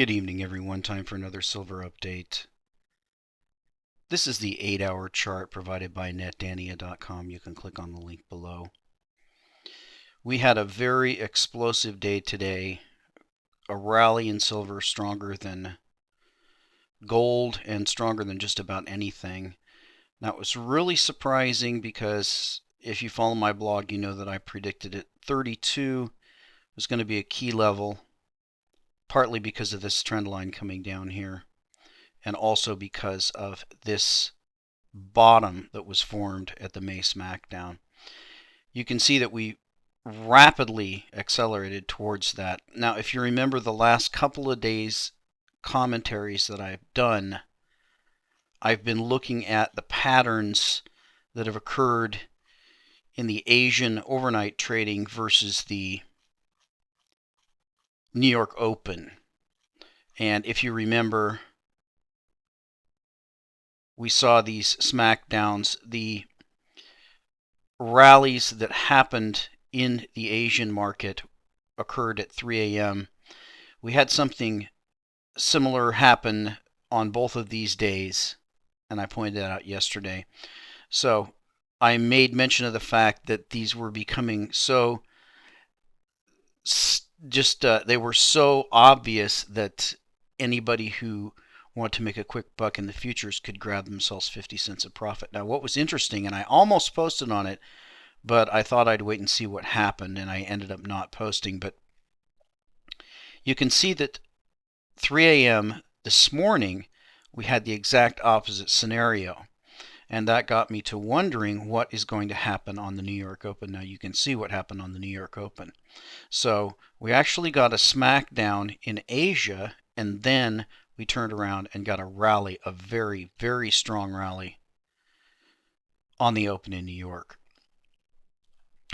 Good evening, everyone. Time for another silver update. This is the 8-hour chart provided by netdania.com. You can click on the link below. We had a very explosive day today. A rally in silver stronger than gold and stronger than just about anything. Now, it was really surprising because if you follow my blog, you know that I predicted it. 32 was going to be a key level, partly because of this trend line coming down here, and also because of this bottom that was formed at the May smackdown. You can see that we rapidly accelerated towards that. Now, if you remember the last couple of days commentaries that I've done, I've been looking at the patterns that have occurred in the Asian overnight trading versus the New York Open. And if you remember, we saw these smackdowns, the rallies that happened in the Asian market occurred at 3 a.m. We had something similar happen on both of these days, and I pointed that out yesterday. So I made mention of the fact that these were becoming so they were so obvious that anybody who wanted to make a quick buck in the futures could grab themselves 50 cents of profit. Now, what was interesting, and I almost posted on it, but I thought I'd wait and see what happened, and I ended up not posting. But you can see that 3 a.m. this morning, we had the exact opposite scenario. And that got me to wondering what is going to happen on the New York Open. Now you can see what happened on the New York Open. So we actually got a smackdown in Asia, and then we turned around and got a rally, a very, very strong rally on the Open in New York.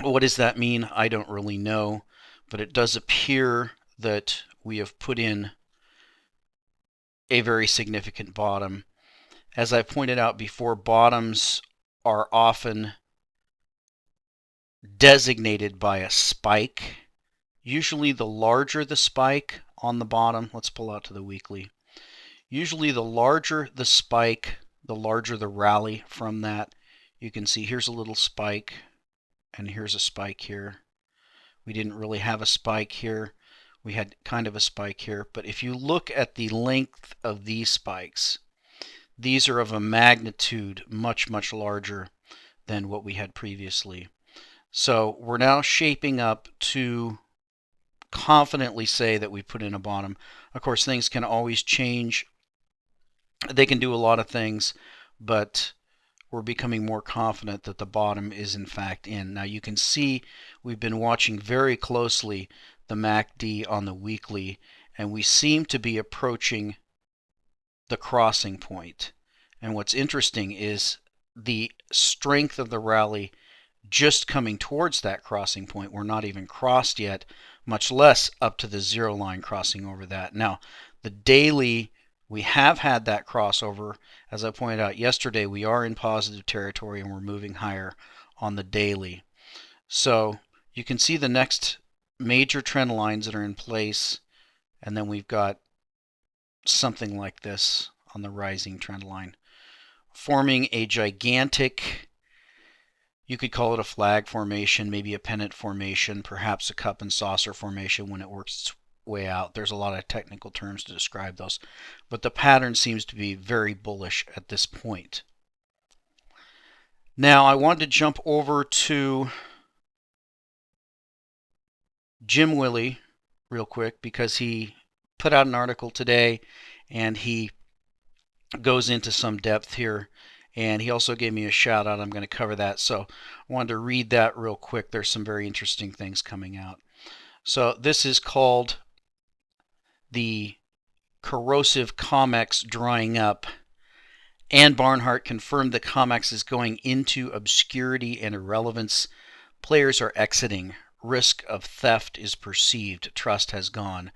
What does that mean? I don't really know, but it does appear that we have put in a very significant bottom. As I pointed out before, bottoms are often designated by a spike. Usually the larger the spike on the bottom, let's pull out to the weekly. Usually the larger the spike, the larger the rally from that. You can see here's a little spike, and here's a spike here. We didn't really have a spike here. We had kind of a spike here. But if you look at the length of these spikes, these are of a magnitude much, much larger than what we had previously. So we're now shaping up to confidently say that we put in a bottom. Of course, things can always change. They can do a lot of things, but we're becoming more confident that the bottom is in fact in. Now you can see we've been watching very closely the MACD on the weekly, and we seem to be approaching the crossing point. And what's interesting is the strength of the rally just coming towards that crossing point. We're not even crossed yet, much less up to the zero line crossing over that. Now, the daily, we have had that crossover. As I pointed out yesterday, we are in positive territory and we're moving higher on the daily. So you can see the next major trend lines that are in place, and then we've got something like this on the rising trend line, forming a gigantic, you could call it a flag formation, maybe a pennant formation, perhaps a cup and saucer formation when it works its way out. There's a lot of technical terms to describe those, but the pattern seems to be very bullish at this point. Now I wanted to jump over to Jim Willie real quick because he put out an article today and he goes into some depth here, and he also gave me a shout out. I'm going to cover that, so I wanted to read that real quick. There's some very interesting things coming out. So this is called the corrosive Comex drying up. Ann Barnhart confirmed that Comex is going into obscurity and irrelevance. Players are exiting. Risk of theft is perceived. Trust has gone.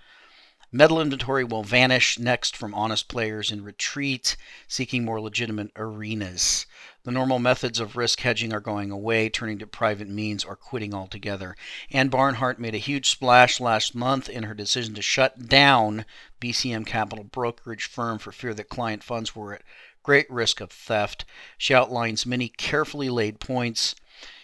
Metal inventory will vanish next from honest players in retreat, seeking more legitimate arenas. The normal methods of risk hedging are going away, turning to private means or quitting altogether. Ann Barnhart made a huge splash last month in her decision to shut down BCM Capital brokerage firm for fear that client funds were at great risk of theft. She outlines many carefully laid points.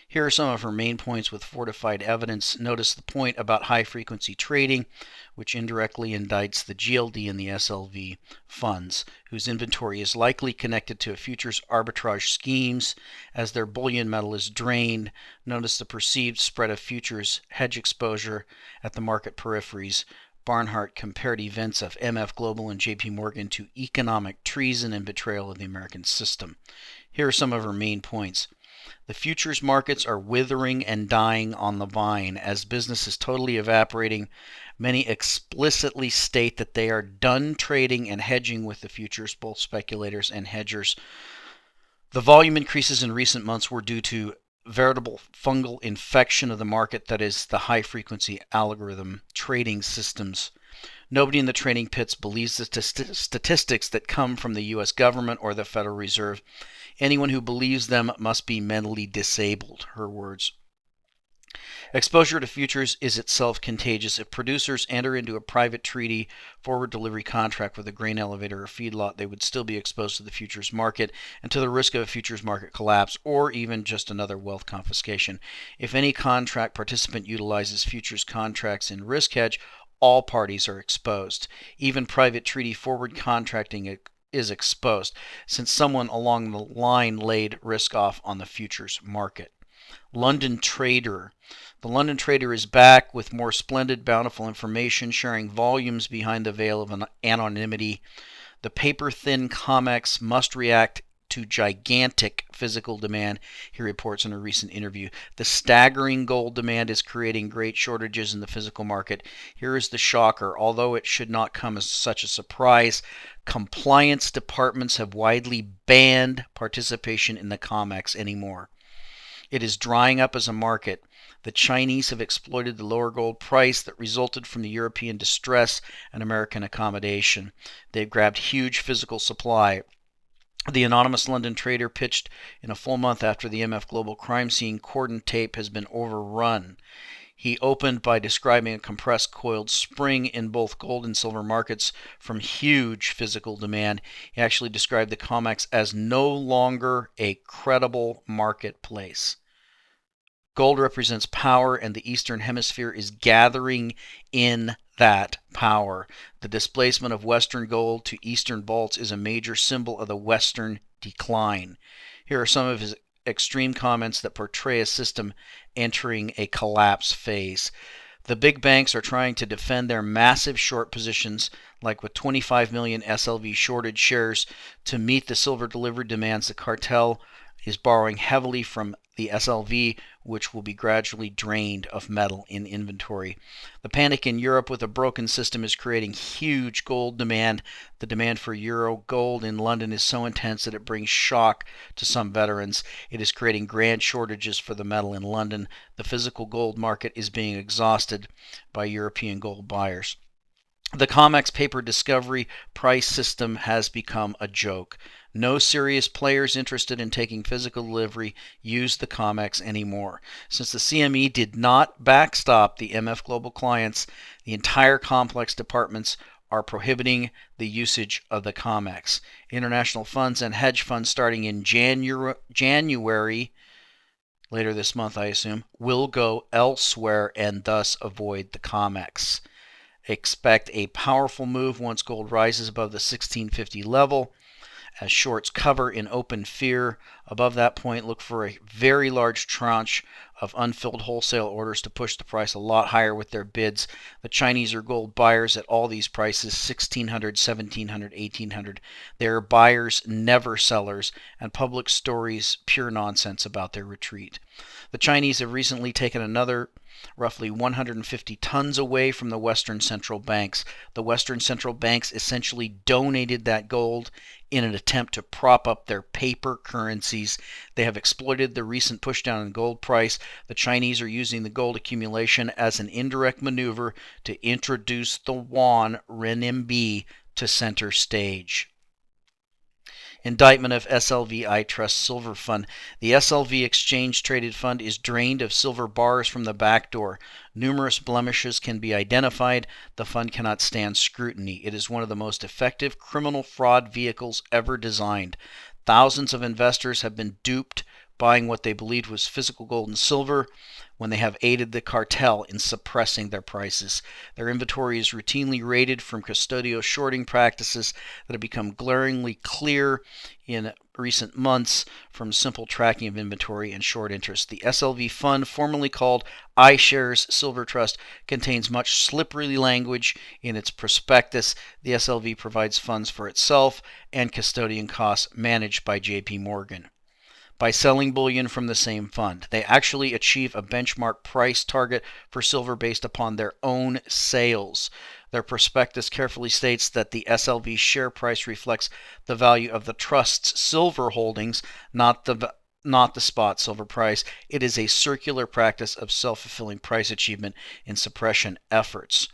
Here are some of her main points with fortified evidence. Notice the point about high-frequency trading, which indirectly indicts the GLD and the SLV funds, whose inventory is likely connected to futures arbitrage schemes as their bullion metal is drained. Notice the perceived spread of futures hedge exposure at the market peripheries. Barnhart compared events of MF Global and JP Morgan to economic treason and betrayal of the American system. Here are some of her main points. The futures markets are withering and dying on the vine as business is totally evaporating. Many explicitly state that they are done trading and hedging with the futures, both speculators and hedgers. The volume increases in recent months were due to veritable fungal infection of the market, that is, the high-frequency algorithm trading systems. Nobody in the trading pits believes the statistics that come from the U.S. government or the Federal Reserve. Anyone who believes them must be mentally disabled, her words. Exposure to futures is itself contagious. If producers enter into a private treaty forward delivery contract with a grain elevator or feedlot, they would still be exposed to the futures market and to the risk of a futures market collapse or even just another wealth confiscation. If any contract participant utilizes futures contracts in risk hedge, all parties are exposed. Even private treaty forward contracting is exposed, since someone along the line laid risk off on the futures market. London Trader. The London Trader is back with more splendid, bountiful information, sharing volumes behind the veil of anonymity. The paper-thin Comex must react to gigantic physical demand, he reports in a recent interview. The staggering gold demand is creating great shortages in the physical market. Here is the shocker. Although it should not come as such a surprise, compliance departments have widely banned participation in the Comex anymore. It is drying up as a market. The Chinese have exploited the lower gold price that resulted from the European distress and American accommodation. They've grabbed huge physical supply. The anonymous London trader pitched in a full month after the MF Global crime scene cordon tape has been overrun. He opened by describing a compressed coiled spring in both gold and silver markets from huge physical demand. He actually described the Comex as no longer a credible marketplace. Gold represents power, and the Eastern Hemisphere is gathering in that power. The displacement of Western gold to Eastern vaults is a major symbol of the Western decline. Here are some of his extreme comments that portray a system entering a collapse phase. The big banks are trying to defend their massive short positions, like with 25 million SLV shorted shares, to meet the silver delivery demands. The cartel is borrowing heavily from the SLV, which will be gradually drained of metal in inventory. The panic in Europe with a broken system is creating huge gold demand. The demand for euro gold in London is so intense that it brings shock to some veterans. It is creating grand shortages for the metal in London. The physical gold market is being exhausted by European gold buyers. The Comex paper discovery price system has become a joke. No serious players interested in taking physical delivery use the Comex anymore. Since the CME did not backstop the MF Global clients, the entire complex departments are prohibiting the usage of the Comex. International funds and hedge funds starting in January, later this month I assume, will go elsewhere and thus avoid the Comex. Expect a powerful move once gold rises above the 1650 level as shorts cover in open fear. Above that point, look for a very large tranche of unfilled wholesale orders to push the price a lot higher with their bids. The Chinese are gold buyers at all these prices, 1600, 1700, 1800. They are buyers, never sellers, and public stories pure nonsense about their retreat. The Chinese have recently taken another roughly 150 tons away from the Western central banks. The Western central banks essentially donated that gold in an attempt to prop up their paper currencies. They have exploited the recent pushdown in gold price. The Chinese are using the gold accumulation as an indirect maneuver to introduce the yuan renminbi to center stage. Indictment of SLV I Trust Silver Fund. The SLV Exchange Traded Fund is drained of silver bars from the back door. Numerous blemishes can be identified. The fund cannot stand scrutiny. It is one of the most effective criminal fraud vehicles ever designed. Thousands of investors have been duped, buying what they believed was physical gold and silver when they have aided the cartel in suppressing their prices. Their inventory is routinely raided from custodial shorting practices that have become glaringly clear in recent months from simple tracking of inventory and short interest. The SLV fund, formerly called iShares Silver Trust, contains much slippery language in its prospectus. The SLV provides funds for itself and custodian costs managed by JP Morgan. By selling bullion from the same fund, they actually achieve a benchmark price target for silver based upon their own sales. Their prospectus carefully states that the SLV share price reflects the value of the trust's silver holdings, not the spot silver price. It is a circular practice of self-fulfilling price achievement in suppression efforts.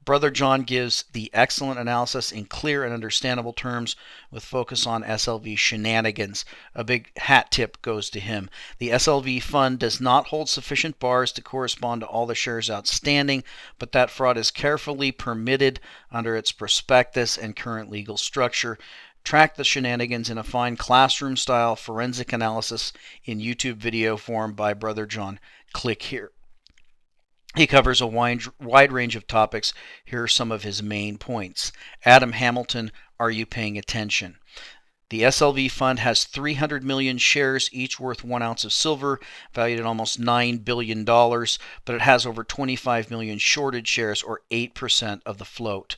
Brother John gives the excellent analysis in clear and understandable terms with focus on SLV shenanigans. A big hat tip goes to him. The SLV fund does not hold sufficient bars to correspond to all the shares outstanding, but that fraud is carefully permitted under its prospectus and current legal structure. Track the shenanigans in a fine classroom-style forensic analysis in YouTube video form by Brother John. Click here. He covers a wide range of topics. Here are some of his main points. Adam Hamilton, are you paying attention? The SLV fund has 300 million shares, each worth 1 ounce of silver, valued at almost $9 billion, but it has over 25 million shorted shares, or 8% of the float.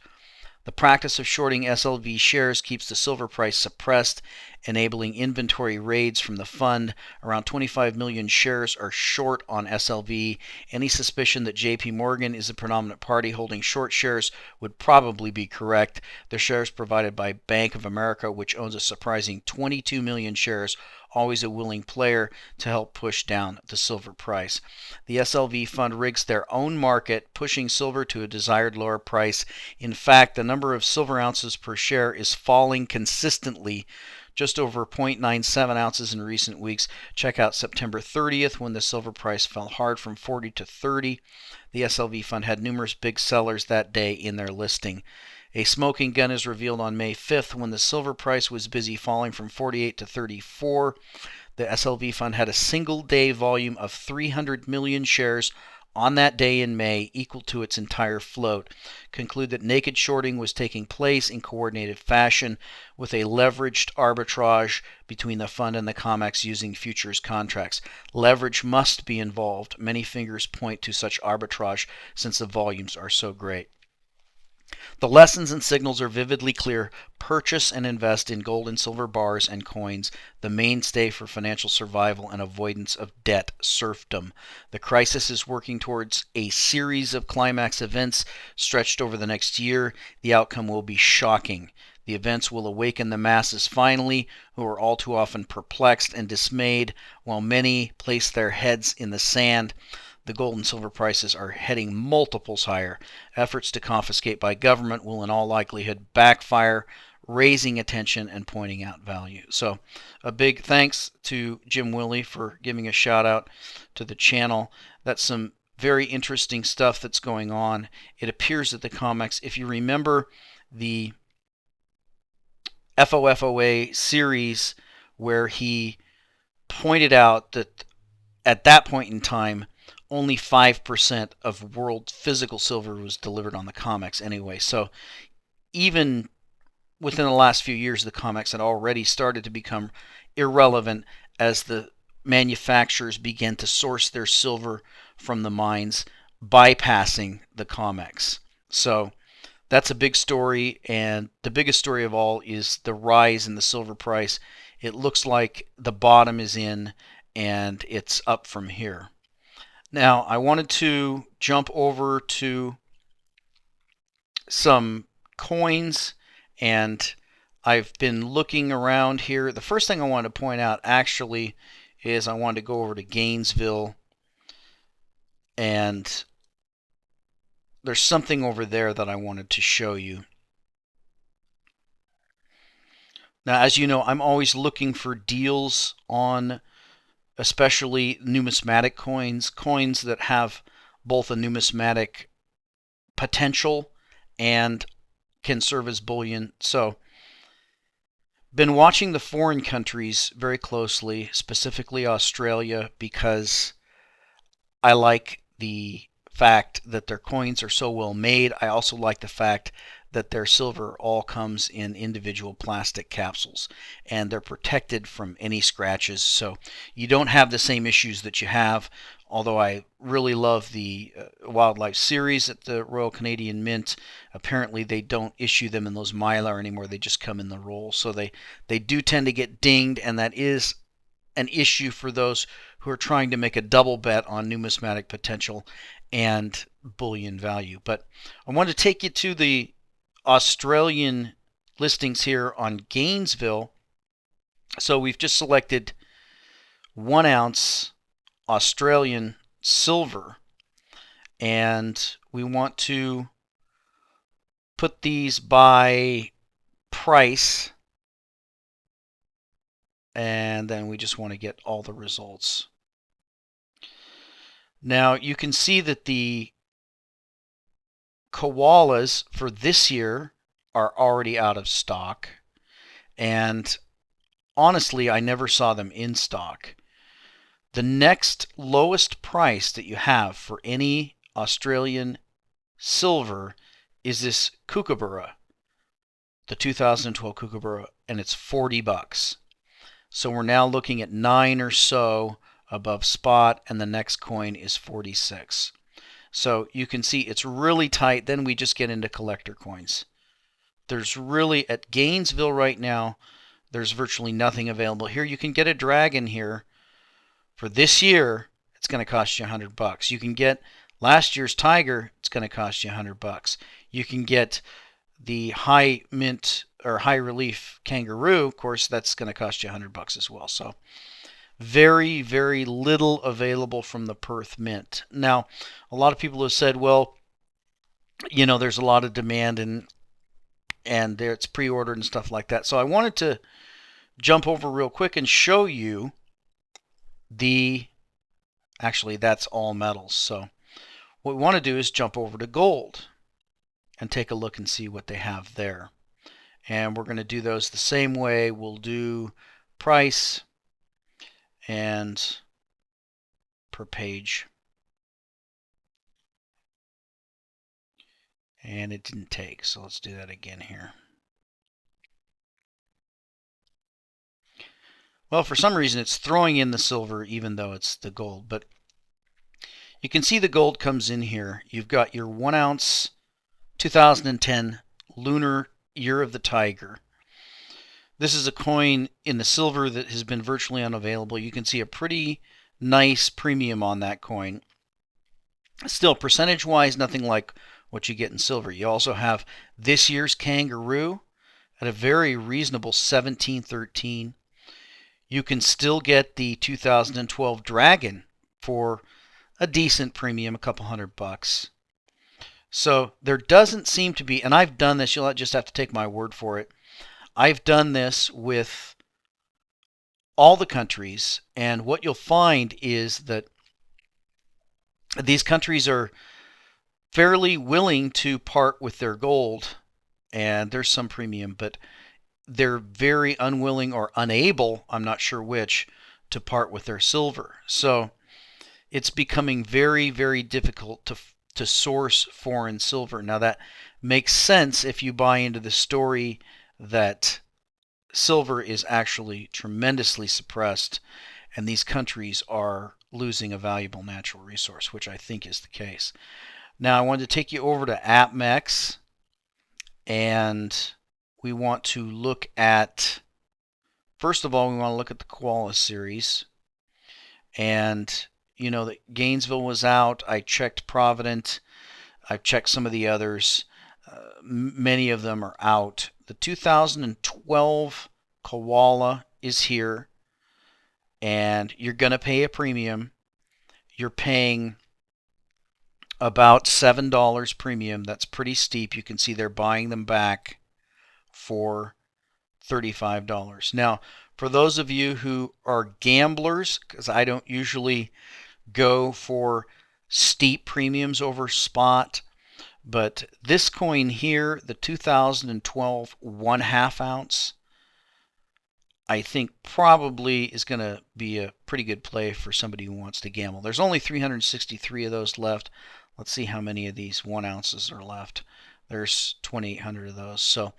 The practice of shorting SLV shares keeps the silver price suppressed, enabling inventory raids from the fund. Around 25 million shares are short on SLV. Any suspicion that JP Morgan is a predominant party holding short shares would probably be correct. The shares provided by Bank of America, which owns a surprising 22 million shares, always a willing player to help push down the silver price. The SLV fund rigs their own market, pushing silver to a desired lower price. In fact, the number of silver ounces per share is falling consistently, just over 0.97 ounces in recent weeks. Check out September 30th when the silver price fell hard from 40 to 30. The SLV fund had numerous big sellers that day in their listing. A smoking gun is revealed on May 5th when the silver price was busy falling from 48 to 34. The SLV fund had a single day volume of 300 million shares on that day in May, equal to its entire float. Conclude that naked shorting was taking place in coordinated fashion with a leveraged arbitrage between the fund and the Comex using futures contracts. Leverage must be involved. Many fingers point to such arbitrage since the volumes are so great. The lessons and signals are vividly clear. Purchase and invest in gold and silver bars and coins, the mainstay for financial survival and avoidance of debt serfdom. The crisis is working towards a series of climax events stretched over the next year. The outcome will be shocking. The events will awaken the masses finally, who are all too often perplexed and dismayed, while many place their heads in the sand. The gold and silver prices are heading multiples higher. Efforts to confiscate by government will in all likelihood backfire, raising attention and pointing out value. So a big thanks to Jim Willie for giving a shout out to the channel. That's some very interesting stuff that's going on. It appears that the Comex, if you remember the FOFOA series where he pointed out that at that point in time, only 5% of world physical silver was delivered on the Comex anyway. So even within the last few years, the Comex had already started to become irrelevant as the manufacturers began to source their silver from the mines, bypassing the Comex. So that's a big story, and the biggest story of all is the rise in the silver price. It looks like the bottom is in, and it's up from here. Now, I wanted to jump over to some coins, and I've been looking around here. The first thing I wanted to point out actually is I wanted to go over to Gainesville, and there's something over there that I wanted to show you. Now, as you know, I'm always looking for deals on especially numismatic coins, coins that have both a numismatic potential and can serve as bullion. So, been watching the foreign countries very closely, specifically Australia, because I like the fact that their coins are so well made. I also like the fact that their silver all comes in individual plastic capsules and they're protected from any scratches. So you don't have the same issues that you have. Although I really love the wildlife series at the Royal Canadian Mint, apparently they don't issue them in those mylar anymore. They just come in the roll. So they do tend to get dinged, and that is an issue for those who are trying to make a double bet on numismatic potential and bullion value. But I want to take you to the Australian listings here on Gainesville. So we've just selected 1 ounce Australian silver, and we want to put these by price, and then we just want to get all the results. Now you can see that the koalas for this year are already out of stock, and honestly I never saw them in stock. The next lowest price that you have for any Australian silver is this Kookaburra, the 2012 Kookaburra, and it's $40. So we're now looking at 9 or so above spot, and the next coin is 46. So you can see it's really tight. Then we just get into collector coins. There's really, at Gainesville right now, there's virtually nothing available. Here you can get a dragon here. For this year, it's going to cost you $100. You can get last year's tiger, it's going to cost you $100. You can get the high mint or high relief kangaroo, of course, that's going to cost you $100 as well. So very, very little available from the Perth Mint. Now, a lot of people have said, well, you know, there's a lot of demand and it's pre-ordered and stuff like that. So I wanted to jump over real quick and show you actually that's all metals. So what we want to do is jump over to gold and take a look and see what they have there. And we're going to do those the same way. We'll do price and per page. And it didn't take, so let's do that again here. Well, for some reason it's throwing in the silver even though it's the gold, but you can see the gold comes in here. You've got your 1 ounce 2010 Lunar Year of the Tiger. This is a coin in the silver that has been virtually unavailable. You can see a pretty nice premium on that coin. Still, percentage-wise, nothing like what you get in silver. You also have this year's kangaroo at a very reasonable 17.13. You can still get the 2012 dragon for a decent premium, a couple $100. So there doesn't seem to be, and I've done this, you'll just have to take my word for it. I've done this with all the countries, and what you'll find is that these countries are fairly willing to part with their gold, and there's some premium, but they're very unwilling or unable, I'm not sure which, to part with their silver. So it's becoming very, very difficult to source foreign silver. Now that makes sense if you buy into the story that silver is actually tremendously suppressed and these countries are losing a valuable natural resource, which I think is the case. Now I wanted to take you over to AppMex, and we want to look at, first of all, we want to look at the koala series. And you know that Gainesville was out. I checked Provident. I've checked some of the others. Many of them are out. The 2012 Koala is here, and you're going to pay a premium. You're paying about $7 premium. That's pretty steep. You can see they're buying them back for $35. Now, for those of you who are gamblers, because I don't usually go for steep premiums over spot, but this coin here, the 2012 1/2 ounce, I think probably is going to be a pretty good play for somebody who wants to gamble. There's only 363 of those left. Let's see how many of these 1 ounces are left. There's 2,800 of those. So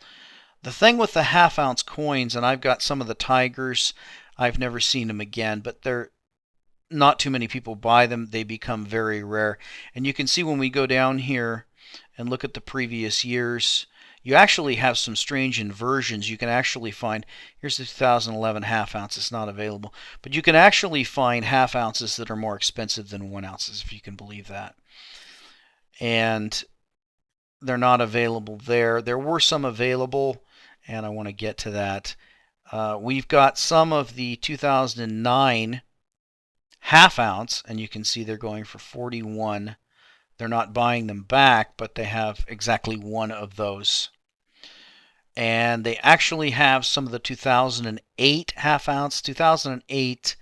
the thing with the 1/2 ounce coins, and I've got some of the Tigers, I've never seen them again, but they're not too many people buy them. They become very rare. And you can see when we go down here and look at the previous years, you actually have some strange inversions. You can actually find, here's the 2011 1/2 ounce, it's not available, but you can actually find 1/2 ounces that are more expensive than 1 ounces, if you can believe that. And they're not available there. There were some available, and I want to get to that. We've got some of the 2009 1/2 ounce, and you can see they're going for 41. They're not buying them back, but they have exactly one of those. And they actually have some of the 2008 1/2 ounce. 2008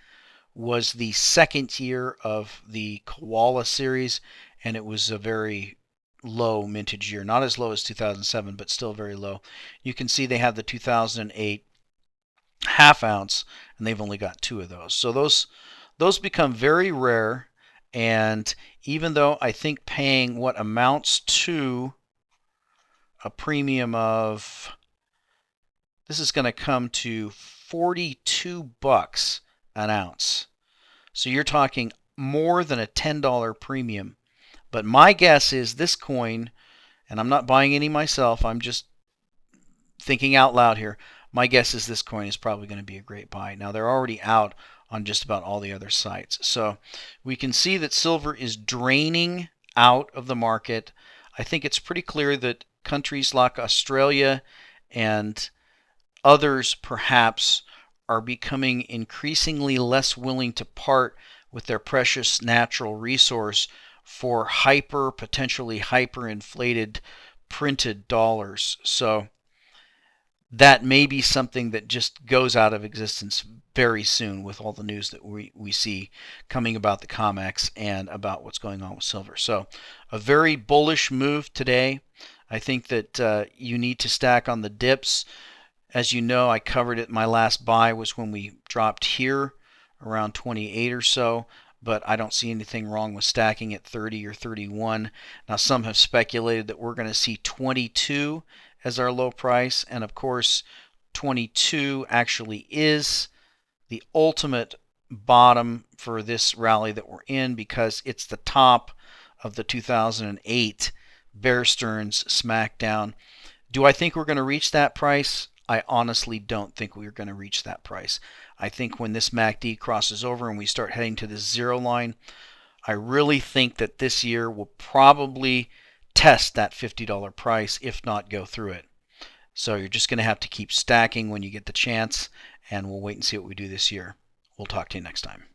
was the second year of the Koala series, and it was a very low mintage year. Not as low as 2007, but still very low. You can see they have the 2008 1/2 ounce, and they've only got 2 of those. So those become very rare. And even though I think paying what amounts to a premium of, this is going to come to $42 an ounce. So you're talking more than a $10 premium. But my guess is this coin, and I'm not buying any myself, I'm just thinking out loud here. My guess is this coin is probably going to be a great buy. Now, they're already out on just about all the other sites. So we can see that silver is draining out of the market. I think it's pretty clear that countries like Australia and others perhaps are becoming increasingly less willing to part with their precious natural resource for potentially hyperinflated printed dollars. So that may be something that just goes out of existence very soon with all the news that we see coming about the Comex and about what's going on with silver. So a very bullish move today. I think that you need to stack on the dips. As you know, I covered it. My last buy was when we dropped here around 28 or so, but I don't see anything wrong with stacking at 30 or 31. Now, some have speculated that we're going to see 22 as our low price, and of course 22 actually is the ultimate bottom for this rally that we're in, because it's the top of the 2008 Bear Stearns smackdown. Do I think we're going to reach that price? I honestly don't think we're going to reach that price. I think when this MACD crosses over and we start heading to this zero line, I really think that this year will probably test that $50 price, if not go through it. So you're just going to have to keep stacking when you get the chance, and we'll wait and see what we do this year. We'll talk to you next time.